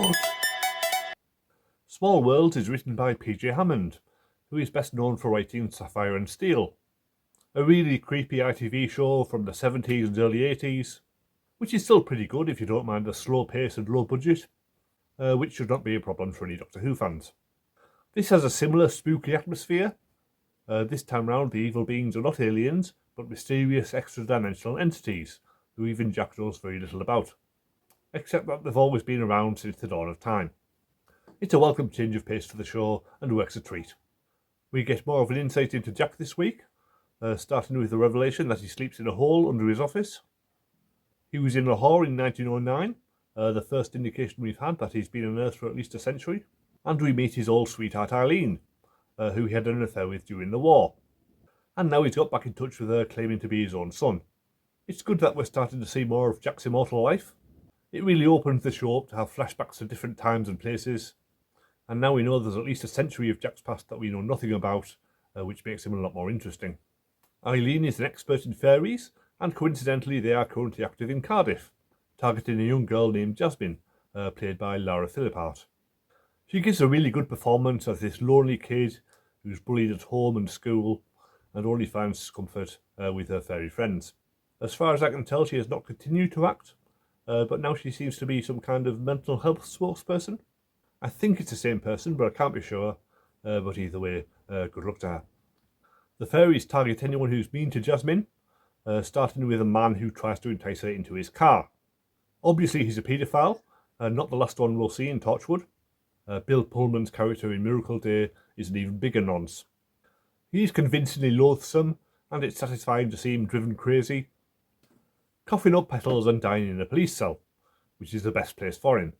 What? Small Worlds is written by P.J. Hammond, who is best known for writing Sapphire and Steel, a really creepy ITV show from the 70s and early 80s, which is still pretty good if you don't mind the slow pace and low budget, which should not be a problem for any Doctor Who fans. This has a similar spooky atmosphere. This time round, the evil beings are not aliens, but mysterious extra-dimensional entities, who even Jack knows very little about, except that they've always been around since the dawn of time. It's a welcome change of pace for the show and works a treat. We get more of an insight into Jack this week, starting with the revelation that he sleeps in a hole under his office. He was in Lahore in 1909, the first indication we've had that he's been on Earth for at least a century, and we meet his old sweetheart Eileen, who he had an affair with during the war. And now he's got back in touch with her, claiming to be his own son. It's good that we're starting to see more of Jack's immortal life. It really opens the show up to have flashbacks to different times and places, and now we know there's at least a century of Jack's past that we know nothing about, which makes him a lot more interesting. Eileen is an expert in fairies, and coincidentally they are currently active in Cardiff, targeting a young girl named Jasmine, played by Lara Philippart. She gives a really good performance as this lonely kid who's bullied at home and school, and only finds comfort with her fairy friends. As far as I can tell, she has not continued to act, but now she seems to be some kind of mental health spokesperson. I think it's the same person, but I can't be sure, but either way, good luck to her. The fairies target anyone who's mean to Jasmine, starting with a man who tries to entice her into his car. Obviously he's a paedophile, not the last one we'll see in Torchwood. Bill Pullman's character in Miracle Day is an even bigger nonce. He's convincingly loathsome, and it's satisfying to see him driven crazy, coughing up petals and dying in a police cell, which is the best place for him.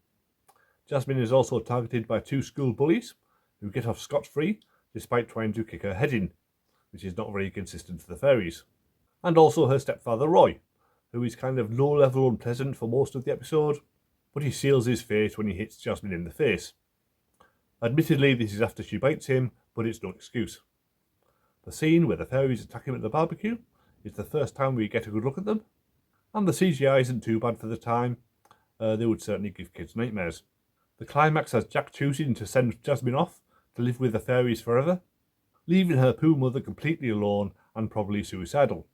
Jasmine is also targeted by two school bullies, who get off scot-free despite trying to kick her head in, which is not very consistent for the fairies. And also her stepfather Roy, who is kind of low-level unpleasant for most of the episode, but he seals his fate when he hits Jasmine in the face. Admittedly, this is after she bites him, but it's no excuse. The scene where the fairies attack him at the barbecue is the first time we get a good look at them, and the CGI isn't too bad for the time. They would certainly give kids nightmares. The climax has Jack choosing to send Jasmine off to live with the fairies forever, leaving her poor mother completely alone and probably suicidal.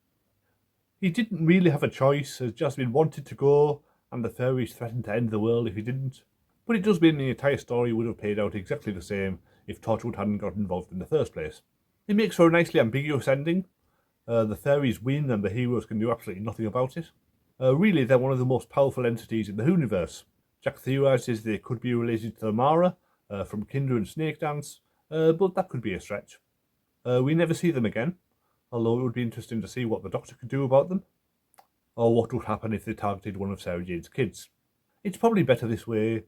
He didn't really have a choice, as Jasmine wanted to go and the fairies threatened to end the world if he didn't, but it does mean the entire story would have played out exactly the same if Torchwood hadn't got involved in the first place. It makes for a nicely ambiguous ending. The fairies win and the heroes can do absolutely nothing about it. Really, they're one of the most powerful entities in the Whoniverse. Jack theorises they could be related to the Mara from Kinder and Snake Dance, but that could be a stretch. We never see them again, although it would be interesting to see what the Doctor could do about them, or what would happen if they targeted one of Sarah Jane's kids. It's probably better this way,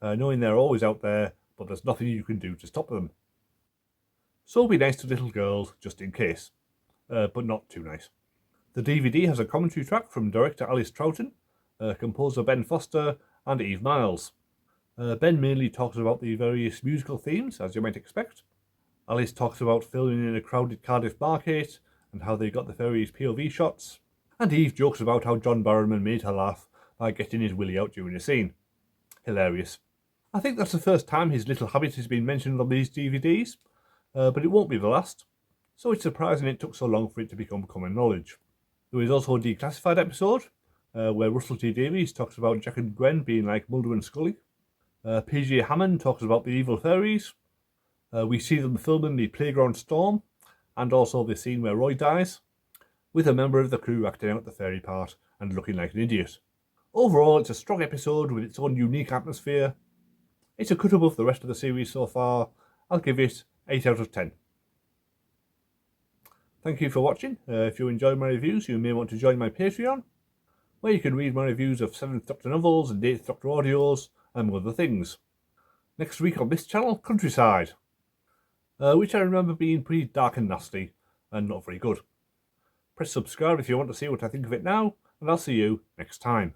knowing they're always out there, but there's nothing you can do to stop them. So be nice to little girls, just in case, but not too nice. The DVD has a commentary track from director Alice Troughton, composer Ben Foster, and Eve Myles. Ben mainly talks about the various musical themes, as you might expect. Alice talks about filming in a crowded Cardiff market and how they got the fairies' POV shots. And Eve jokes about how John Barrowman made her laugh by getting his willy out during a scene. Hilarious. I think that's the first time his little habit has been mentioned on these DVDs, but it won't be the last, so it's surprising it took so long for it to become common knowledge. There is also a declassified episode, where Russell T Davies talks about Jack and Gwen being like Mulder and Scully. P.J. Hammond talks about the evil fairies. We see them filming the Playground Storm, and also the scene where Roy dies, with a member of the crew acting out the fairy part and looking like an idiot. Overall, it's a strong episode with its own unique atmosphere. It's a cut above the rest of the series so far. I'll give it 8 out of 10. Thank you for watching. If you enjoyed my reviews, you may want to join my Patreon, where you can read my reviews of 7th Doctor novels and 8th Doctor audios, and other things. Next week on this channel, Countryside, which I remember being pretty dark and nasty, and not very good. Press subscribe if you want to see what I think of it now, and I'll see you next time.